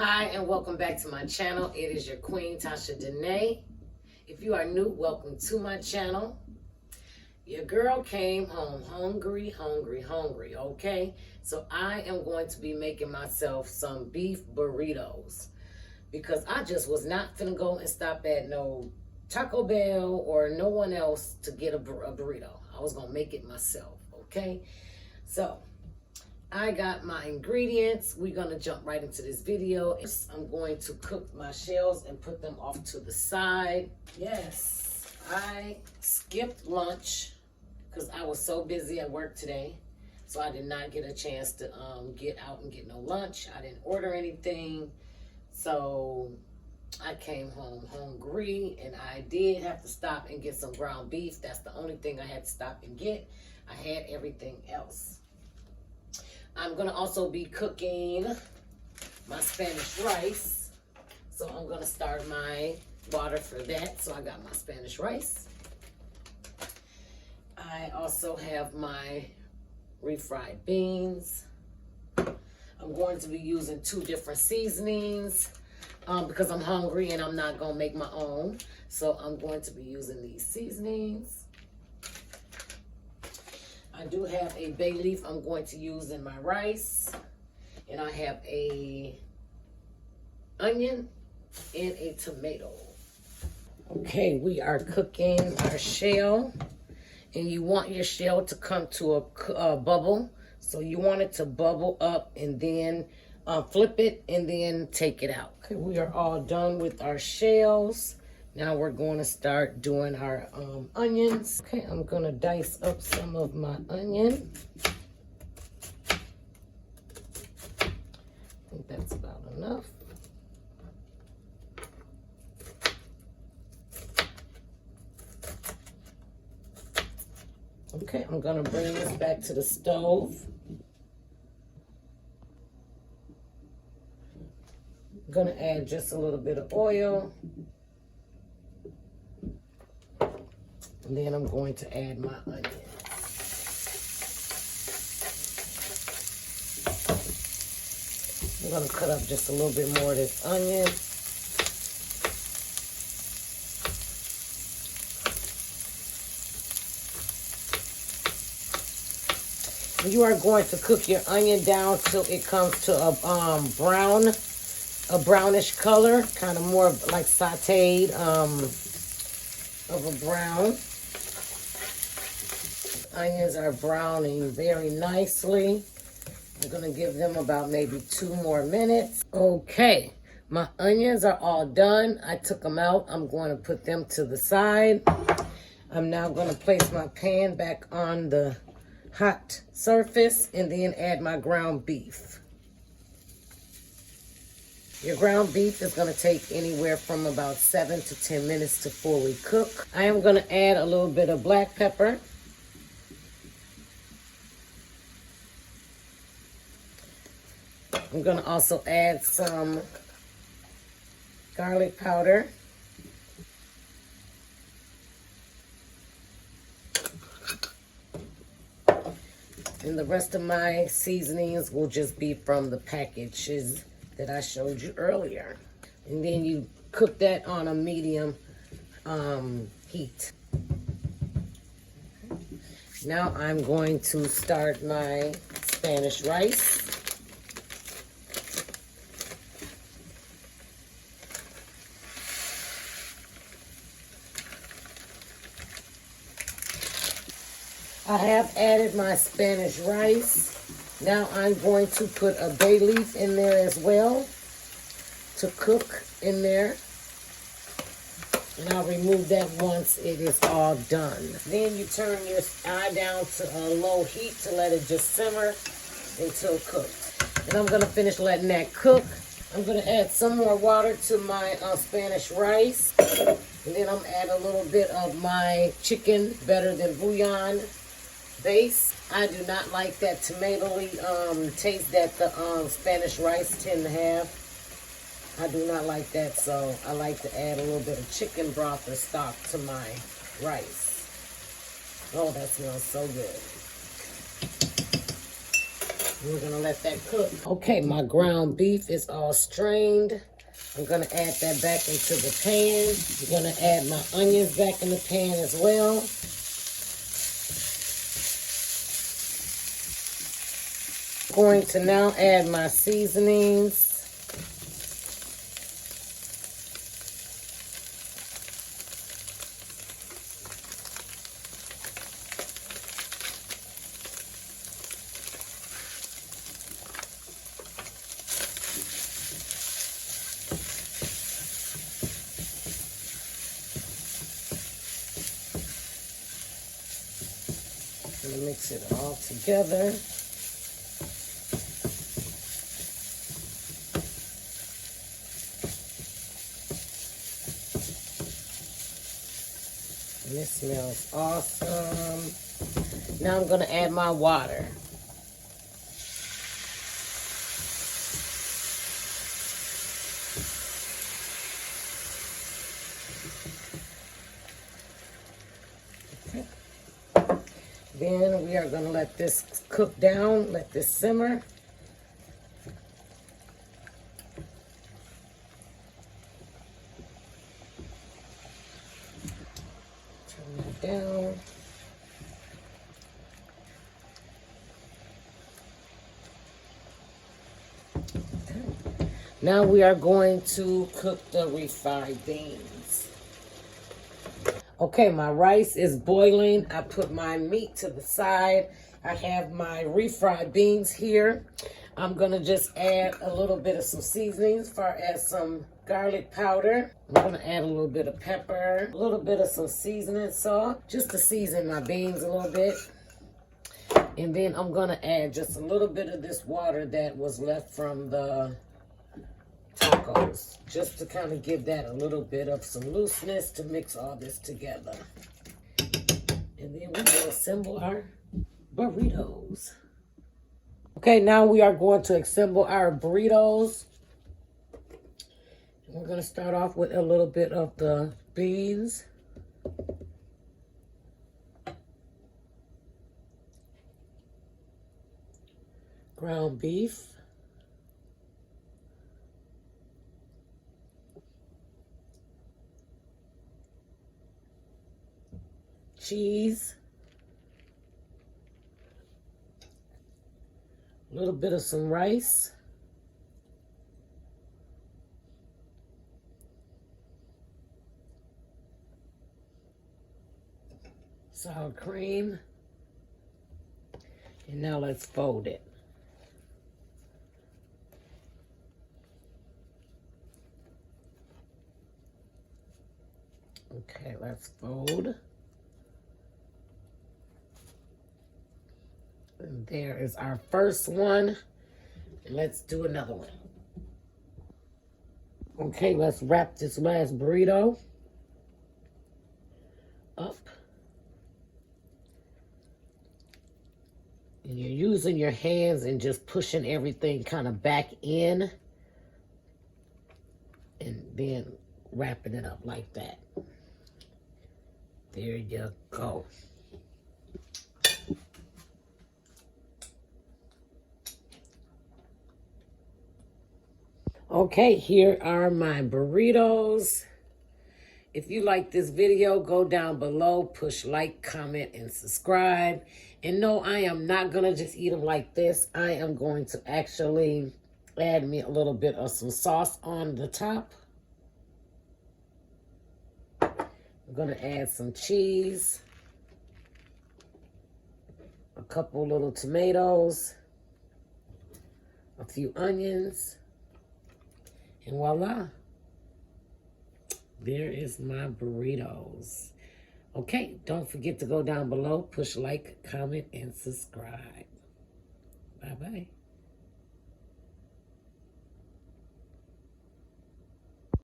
Hi, and welcome back to my channel. It is your queen, Tasha Danae. If you are new, welcome to my channel. Your girl came home hungry, okay? So I am going to be making myself some beef burritos because I just was not finna go and stop at no Taco Bell or no one else to get a burrito. I was gonna make it myself, okay? So I got my ingredients. We're gonna jump right into this video. I'm going to cook my shells and put them off to the side. Yes, I skipped lunch because I was so busy at work today. So I did not get a chance to get out and get no lunch. I didn't order anything. So I came home hungry, and I did have to stop and get some ground beef. That's the only thing I had to stop and get. I had everything else. I'm gonna also be cooking my Spanish rice. So I'm gonna start my water for that. So I got my Spanish rice. I also have my refried beans. I'm going to be using 2 different seasonings because I'm hungry and I'm not gonna make my own. So I'm going to be using these seasonings. I do have a bay leaf I'm going to use in my rice. And I have a onion and a tomato. Okay, we are cooking our shell. And you want your shell to come to a bubble. So you want it to bubble up and then flip it and then take it out. Okay, we are all done with our shells. Now we're going to start doing our onions. Okay, I'm going to dice up some of my onion. I think that's about enough. Okay, I'm going to bring this back to the stove. I'm going to add just a little bit of oil. And then I'm going to add my onion. I'm going to cut up just a little bit more of this onion. You are going to cook your onion down till it comes to a brownish color, kind of more like sauteed of a brown. Onions are browning very nicely. I'm gonna give them about maybe 2 more minutes. Okay, my onions are all done. I took them out. I'm going to put them to the side. I'm now gonna place my pan back on the hot surface and then add my ground beef. Your ground beef is going to take anywhere from about 7 to 10 minutes to fully cook. I am going to add a little bit of black pepper. I'm going to also add some garlic powder. And the rest of my seasonings will just be from the packages that I showed you earlier. And then you cook that on a medium heat. Now I'm going to start my Spanish rice. I have added my Spanish rice. Now I'm going to put a bay leaf in there as well to cook in there. And I'll remove that once it is all done. Then you turn your eye down to a low heat to let it just simmer until cooked. And I'm going to finish letting that cook. I'm going to add some more water to my Spanish rice. And then I'm add a little bit of my chicken better than bouillon base. I do not like that tomatoey taste that the Spanish rice tend to have. I do not like that, so I like to add a little bit of chicken broth or stock to my rice. Oh, that smells so good. We're gonna let that cook. Okay, my ground beef is all strained. I'm gonna add that back into the pan. I'm gonna add my onions back in the pan as well. I'm going to now add my seasonings. I'm gonna mix it all together. And this smells awesome. Now I'm gonna add my water. Okay. Then we are gonna let this cook down, let this simmer. Turn that down. Now we are going to cook the refried beans. Okay, my rice is boiling. I put my meat to the side. I have my refried beans here. I'm gonna just add a little bit of some seasonings, as far as some garlic powder. I'm gonna add a little bit of pepper, a little bit of some seasoning salt, just to season my beans a little bit. And then I'm gonna add just a little bit of this water that was left from the tacos, just to kind of give that a little bit of some looseness to mix all this together. And then we will assemble our burritos. Okay, now we are going to assemble our burritos. We're going to start off with a little bit of the beans. Ground beef. Cheese. A little bit of some rice. Sour cream. And now let's fold it. Okay, let's fold. And there is our first one. And let's do another one. Okay, let's wrap this last burrito up. And you're using your hands and just pushing everything kind of back in. And then wrapping it up like that. There you go. Okay, here are my burritos. If you like this video, go down below, push like, comment, and subscribe. And no, I am not going to just eat them like this. I am going to actually add me a little bit of some sauce on the top. I'm going to add some cheese, a couple little tomatoes, a few onions, and voila. There is my burritos. Okay, don't forget to go down below, push like, comment, and subscribe. Bye-bye.